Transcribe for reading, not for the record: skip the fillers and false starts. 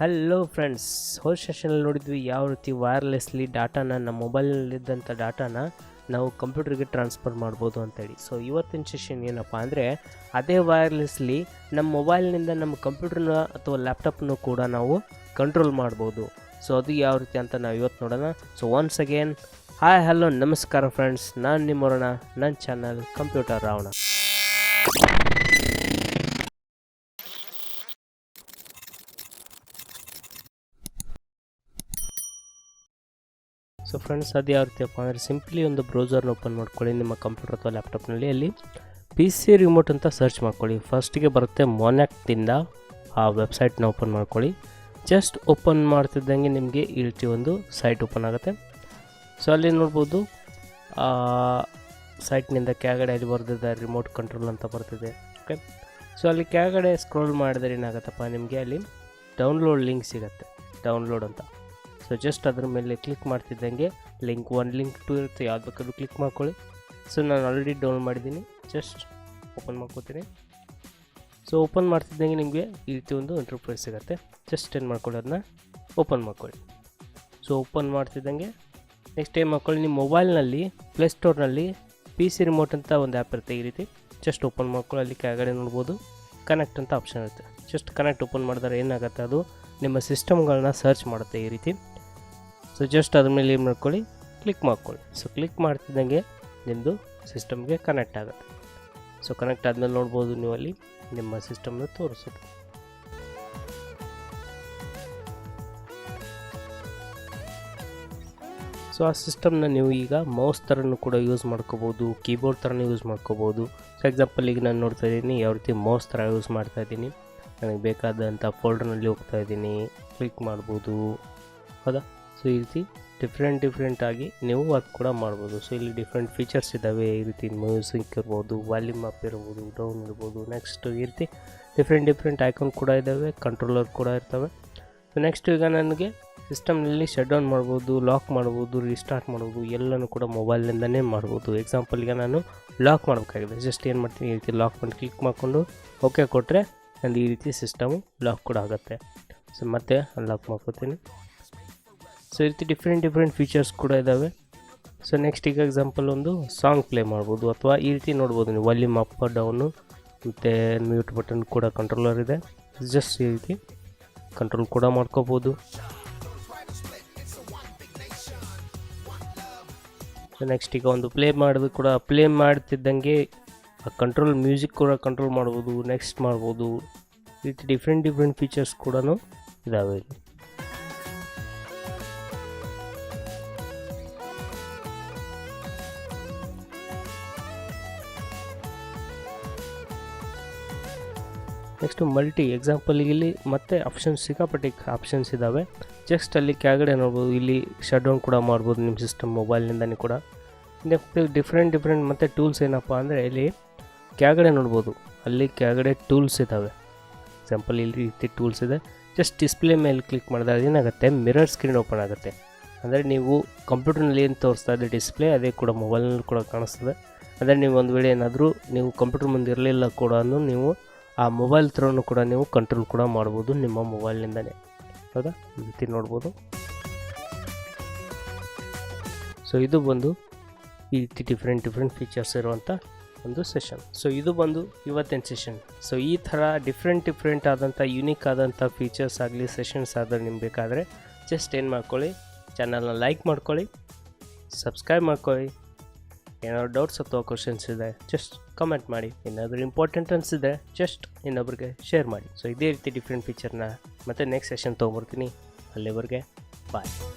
Hello friends, ಹೋದ ಸೆಷನಲ್ಲಿ ನೋಡಿದ್ವಿ ಯಾವ ರೀತಿ ವೈರ್ಲೆಸ್ಲಿ ಡಾಟಾನ ನಮ್ಮ ಮೊಬೈಲ್ನಲ್ಲಿದ್ದಂಥ ಡಾಟಾನ ನಾವು ಕಂಪ್ಯೂಟರ್ಗೆ ಟ್ರಾನ್ಸ್ಫರ್ ಮಾಡ್ಬೋದು ಅಂತೇಳಿ. ಸೊ ಇವತ್ತಿನ ಸೆಷನ್ ಏನಪ್ಪ ಅಂದರೆ, ಅದೇ ವೈರ್ಲೆಸ್ಲಿ ನಮ್ಮ ಮೊಬೈಲ್ನಿಂದ ನಮ್ಮ ಕಂಪ್ಯೂಟರ್ನ ಅಥವಾ ಲ್ಯಾಪ್ಟಾಪ್ನು ಕೂಡ ನಾವು ಕಂಟ್ರೋಲ್ ಮಾಡ್ಬೋದು. ಸೊ ಅದು ಯಾವ ರೀತಿ ಅಂತ ನಾವು ಇವತ್ತು ನೋಡೋಣ. So once again hi hello ನಮಸ್ಕಾರ ಫ್ರೆಂಡ್ಸ್, ನಾನು ನಿಮ್ಮೋರಣ, ನನ್ನ channel computer Ravana. So friends, ಅದು ಯಾವ ರೀತಿಯಪ್ಪ ಅಂದರೆ, ಸಿಂಪ್ಲಿ ಒಂದು ಬ್ರೌಸರ್ನ ಓಪನ್ ಮಾಡ್ಕೊಳ್ಳಿ ನಿಮ್ಮ ಕಂಪ್ಯೂಟರ್ ಅಥವಾ ಲ್ಯಾಪ್ಟಾಪ್ನಲ್ಲಿ. ಅಲ್ಲಿ PC ರಿಮೋಟ್ ಅಂತ ಸರ್ಚ್ ಮಾಡ್ಕೊಳ್ಳಿ. ಫಸ್ಟಿಗೆ ಬರುತ್ತೆ ಮೊನ್ಯಾಕ್ಟಿಂದ ಆ ವೆಬ್ಸೈಟ್ನ ಓಪನ್ ಮಾಡ್ಕೊಳ್ಳಿ. ಜಸ್ಟ್ ಓಪನ್ ಮಾಡ್ತಿದ್ದಂಗೆ ನಿಮಗೆ ಈ ರೀತಿ ಒಂದು ಸೈಟ್ ಓಪನ್ ಆಗುತ್ತೆ. ಸೊ ಅಲ್ಲಿ ನೋಡ್ಬೋದು ಸೈಟ್ನಿಂದ ಕೆಳಗಡೆ ಅಲ್ಲಿ ಬರ್ತಿದೆ ರಿಮೋಟ್ ಕಂಟ್ರೋಲ್ ಅಂತ ಬರ್ತಿದೆ. ಓಕೆ, ಸೊ ಅಲ್ಲಿ ಕೆಳಗಡೆ ಸ್ಕ್ರೋಲ್ ಮಾಡಿದ್ರೆ ಏನಾಗುತ್ತಪ್ಪ, ನಿಮಗೆ ಅಲ್ಲಿ ಡೌನ್ಲೋಡ್ ಲಿಂಕ್ ಸಿಗುತ್ತೆ, ಡೌನ್ಲೋಡ್ ಅಂತ. ಸೊ ಜಸ್ಟ್ ಅದ್ರ ಮೇಲೆ ಕ್ಲಿಕ್ ಮಾಡ್ತಿದ್ದಂಗೆ ಲಿಂಕ್ 1 ಲಿಂಕ್ 2 ಇರುತ್ತೆ, ಯಾವ್ದು ಬೇಕಾದ್ರೂ ಕ್ಲಿಕ್ ಮಾಡ್ಕೊಳ್ಳಿ. ಸೊ ನಾನು ಆಲ್ರೆಡಿ ಡೌನ್ಲೋಡ್ ಮಾಡಿದ್ದೀನಿ, ಜಸ್ಟ್ ಓಪನ್ ಮಾಡ್ಕೋತೀನಿ. ಸೊ ಓಪನ್ ಮಾಡ್ತಿದ್ದಂಗೆ ನಿಮಗೆ ಈ ರೀತಿ ಒಂದು ಇಂಟರ್ಫೇಸ್ ಸಿಗುತ್ತೆ. ಜಸ್ಟ್ ಏನು ಮಾಡ್ಕೊಳ್ಳಿ, ಅದನ್ನ ಓಪನ್ ಮಾಡ್ಕೊಳ್ಳಿ. ಸೊ ಓಪನ್ ಮಾಡ್ತಿದ್ದಂಗೆ ನೆಕ್ಸ್ಟ್ ಏನು ಮಾಡ್ಕೊಳ್ಳಿ, ನಿಮ್ಮ ಮೊಬೈಲ್ನಲ್ಲಿ ಪ್ಲೇಸ್ಟೋರ್ನಲ್ಲಿ PC ರಿಮೋಟ್ ಅಂತ ಒಂದು ಆ್ಯಪ್ ಇರುತ್ತೆ. ಈ ರೀತಿ ಜಸ್ಟ್ ಓಪನ್ ಮಾಡ್ಕೊಳ್ಳಿ. ಅಲ್ಲಿ ಕೆಳಗಡೆ ನೋಡ್ಬೋದು ಕನೆಕ್ಟ್ ಅಂತ ಆಪ್ಷನ್ ಇರುತ್ತೆ. ಜಸ್ಟ್ ಕನೆಕ್ಟ್ ಓಪನ್ ಮಾಡಿದ್ರೆ ಏನಾಗುತ್ತೆ, ಅದು ನಿಮ್ಮ ಸಿಸ್ಟಮ್ಗಳನ್ನ ಸರ್ಚ್ ಮಾಡುತ್ತೆ ಈ ರೀತಿ. ಸೊ ಜಸ್ಟ್ ಅದ್ರ ಮೇಲೆ ಏನು ಮಾಡ್ಕೊಳ್ಳಿ, ಕ್ಲಿಕ್ ಮಾಡ್ಕೊಳ್ಳಿ. ಸೊ ಕ್ಲಿಕ್ ಮಾಡ್ತಿದ್ದಂಗೆ ನಿಮ್ಮದು ಸಿಸ್ಟಮ್ಗೆ ಕನೆಕ್ಟ್ ಆಗುತ್ತೆ. ಸೊ ಕನೆಕ್ಟ್ ಆದಮೇಲೆ ನೋಡ್ಬೋದು ನೀವು ಅಲ್ಲಿ ನಿಮ್ಮ ಸಿಸ್ಟಮ್ನ ತೋರಿಸುತ್ತೆ. ಸೊ ಆ ಸಿಸ್ಟಮ್ನ ನೀವು ಈಗ ಮೌಸ್ ಥರನೂ ಕೂಡ ಯೂಸ್ ಮಾಡ್ಕೋಬೋದು, ಕೀಬೋರ್ಡ್ ಥರನೂ ಯೂಸ್ ಮಾಡ್ಕೋಬೋದು. ಸೊ ಎಕ್ಸಾಂಪಲ್ ಈಗ ನಾನು ನೋಡ್ತಾ ಇದ್ದೀನಿ ಯಾವ ರೀತಿ ಮೌಸ್ ಥರ ಯೂಸ್ ಮಾಡ್ತಾ ಇದ್ದೀನಿ. ನನಗೆ ಬೇಕಾದಂಥ ಫೋಲ್ಡರ್ನಲ್ಲಿ ಹೋಗ್ತಾ ಇದ್ದೀನಿ, ಕ್ಲಿಕ್ ಮಾಡ್ಬೋದು, ಹೌದಾ. ಸೊ ಈ ರೀತಿ ಡಿಫ್ರೆಂಟ್ ಆಗಿ ನೀವು ವರ್ಕ್ ಕೂಡ ಮಾಡ್ಬೋದು. ಸೊ ಇಲ್ಲಿ ಡಿಫ್ರೆಂಟ್ ಫೀಚರ್ಸ್ ಇದ್ದಾವೆ. ಈ ರೀತಿ ಮ್ಯೂಸಿಕ್ ಇರ್ಬೋದು, ವಾಲ್ಯೂಮ್ ಅಪ್ ಇರ್ಬೋದು, ಡೌನ್ ಇರ್ಬೋದು. ನೆಕ್ಸ್ಟ್ ಈ ರೀತಿ ಡಿಫ್ರೆಂಟ್ ಐಕಾನ್ ಕೂಡ ಇದ್ದಾವೆ, ಕಂಟ್ರೋಲರ್ ಕೂಡ ಇರ್ತವೆ. ಸೊ ನೆಕ್ಸ್ಟ್ ಈಗ ನನಗೆ ಸಿಸ್ಟಮ್ನಲ್ಲಿ ಶಟ್ ಡೌನ್ ಮಾಡ್ಬೋದು, ಲಾಕ್ ಮಾಡ್ಬೋದು, ರೀಸ್ಟಾರ್ಟ್ ಮಾಡ್ಬೋದು, ಎಲ್ಲನೂ ಕೂಡ ಮೊಬೈಲ್ನಿಂದನೇ ಮಾಡ್ಬೋದು. ಎಕ್ಸಾಂಪಲ್ಗೆ ನಾನು ಲಾಕ್ ಮಾಡಬೇಕಾಗಿದೆ. ಜಸ್ಟ್ ಏನು ಮಾಡ್ತೀನಿ, ಈ ರೀತಿ ಲಾಕ್ ಮಾಡಿ ಕ್ಲಿಕ್ ಮಾಡಿಕೊಂಡು ಓಕೆ ಕೊಟ್ಟರೆ ನಂದು ಈ ರೀತಿ ಸಿಸ್ಟಮು ಲಾಕ್ ಕೂಡ ಆಗುತ್ತೆ. ಸೊ ಮತ್ತೆ ಅನ್ಲಾಕ್ ಮಾಡ್ಕೋತೀನಿ. ಸೊ ಈ ರೀತಿ ಡಿಫ್ರೆಂಟ್ ಫೀಚರ್ಸ್ ಕೂಡ ಇದ್ದಾವೆ. ಸೊ ನೆಕ್ಸ್ಟ್ ಈಗ ಎಕ್ಸಾಂಪಲ್ ಒಂದು ಸಾಂಗ್ ಪ್ಲೇ ಮಾಡ್ಬೋದು, ಅಥವಾ ಈ ರೀತಿ ನೋಡ್ಬೋದು ನೀವು ವಾಲ್ಯೂಮ್ ಅಪ್ ಡೌನು ಮತ್ತು ಮ್ಯೂಟ್ ಬಟನ್ ಕೂಡ ಕಂಟ್ರೋಲರ್ ಇದೆ. ಜಸ್ಟ್ ಈ ರೀತಿ ಕಂಟ್ರೋಲ್ ಕೂಡ ಮಾಡ್ಕೋಬೋದು. ನೆಕ್ಸ್ಟ್ ಈಗ ಒಂದು ಪ್ಲೇ ಮಾಡೋದು ಕೂಡ, ಪ್ಲೇ ಮಾಡ್ತಿದ್ದಂಗೆ ಕಂಟ್ರೋಲ್ ಮ್ಯೂಸಿಕ್ ಕೂಡ ಕಂಟ್ರೋಲ್ ಮಾಡ್ಬೋದು, ನೆಕ್ಸ್ಟ್ ಮಾಡ್ಬೋದು. ಈ ರೀತಿ ಡಿಫ್ರೆಂಟ್ ಫೀಚರ್ಸ್ ಕೂಡ ಇದ್ದಾವೆ ಇಲ್ಲಿ. ನೆಕ್ಸ್ಟು ಮಲ್ಟಿ ಎಕ್ಸಾಂಪಲ್ ಇಲ್ಲಿ ಮತ್ತೆ ಸಿಕ್ಕಾಪಟ್ಟೆ ಆಪ್ಷನ್ಸ್ ಇದ್ದಾವೆ. ಜಸ್ಟ್ ಅಲ್ಲಿ ಕೆಳಗಡೆ ನೋಡ್ಬೋದು, ಇಲ್ಲಿ ಶಟ್ ಡೌನ್ ಕೂಡ ಮಾಡ್ಬೋದು ನಿಮ್ಮ ಸಿಸ್ಟಮ್ ಮೊಬೈಲ್ನಿಂದನೇ ಕೂಡ. ಡಿಫ್ರೆಂಟ್ ಮತ್ತು ಟೂಲ್ಸ್ ಏನಪ್ಪ ಅಂದರೆ, ಇಲ್ಲಿ ಕೆಳಗಡೆ ನೋಡ್ಬೋದು, ಅಲ್ಲಿ ಕೆಳಗಡೆ ಟೂಲ್ಸ್ ಇದ್ದಾವೆ. ಎಕ್ಸಾಂಪಲ್ ಇಲ್ಲಿ ರೀತಿ ಟೂಲ್ಸ್ ಇದೆ. ಜಸ್ಟ್ ಡಿಸ್ಪ್ಲೇ ಮೇಲೆ ಕ್ಲಿಕ್ ಮಾಡಿದಾಗ ಏನಾಗುತ್ತೆ, ಮಿರರ್ ಸ್ಕ್ರೀನ್ ಓಪನ್ ಆಗುತ್ತೆ. ಅಂದರೆ ನೀವು ಕಂಪ್ಯೂಟರ್ನಲ್ಲಿ ಏನು ತೋರಿಸ್ತಾ ಇದೆ ಡಿಸ್ಪ್ಲೇ, ಅದೇ ಕೂಡ ಮೊಬೈಲ್ನಲ್ಲಿ ಕೂಡ ಕಾಣಿಸ್ತದೆ. ಅಂದರೆ ನೀವು ಒಂದು ವೇಳೆ ಏನಾದರೂ ನೀವು ಕಂಪ್ಯೂಟರ್ ಮುಂದೆ ಇರಲಿಲ್ಲ ಕೂಡ ನೀವು ಆ ಮೊಬೈಲ್ ಥ್ರೂ ಕೂಡ ನೀವು ಕಂಟ್ರೋಲ್ ಕೂಡ ಮಾಡ್ಬೋದು ನಿಮ್ಮ ಮೊಬೈಲ್ನಿಂದನೇ, ಹೌದಾ. ಈ ರೀತಿ ನೋಡ್ಬೋದು. ಸೊ ಇದು ಬಂದು ಈ ರೀತಿ ಡಿಫ್ರೆಂಟ್ ಫೀಚರ್ಸ್ ಇರುವಂಥ ಒಂದು ಸೆಷನ್. ಸೊ ಇದು ಬಂದು ಇವತ್ತಿನ ಸೆಷನ್. ಸೊ ಈ ಥರ ಡಿಫ್ರೆಂಟ್ ಆದಂಥ ಯುನೀಕ್ ಆದಂಥ ಫೀಚರ್ಸ್ ಆಗಲಿ, ಸೆಷನ್ಸ್ ಆದರೆ ನಿಮ್ಗೆ ಬೇಕಾದರೆ ಜಸ್ಟ್ ಏನು ಮಾಡ್ಕೊಳ್ಳಿ, ಚಾನಲ್ನ ಲೈಕ್ ಮಾಡ್ಕೊಳ್ಳಿ, ಸಬ್ಸ್ಕ್ರೈಬ್ ಮಾಡ್ಕೊಳ್ಳಿ. ಏನಾದ್ರು ಡೌಟ್ಸ್ ಅಥವಾ ಕ್ವಶನ್ಸ್ ಇದೆ ಜಸ್ಟ್ ಕಮೆಂಟ್ ಮಾಡಿ. ಏನಾದರೂ ಇಂಪಾರ್ಟೆಂಟ್ ಅನಿಸಿದೆ ಜಸ್ಟ್ ಇನ್ನೊಬ್ರಿಗೆ ಶೇರ್ ಮಾಡಿ. ಸೊ ಇದೇ ರೀತಿ ಡಿಫ್ರೆಂಟ್ ಫೀಚರ್ನ ಮತ್ತೆ ನೆಕ್ಸ್ಟ್ ಸೆಷನ್ ತೊಗೊಂಬರ್ತೀನಿ. ಅಲ್ಲಿವರೆಗೆ ಬಾಯ್.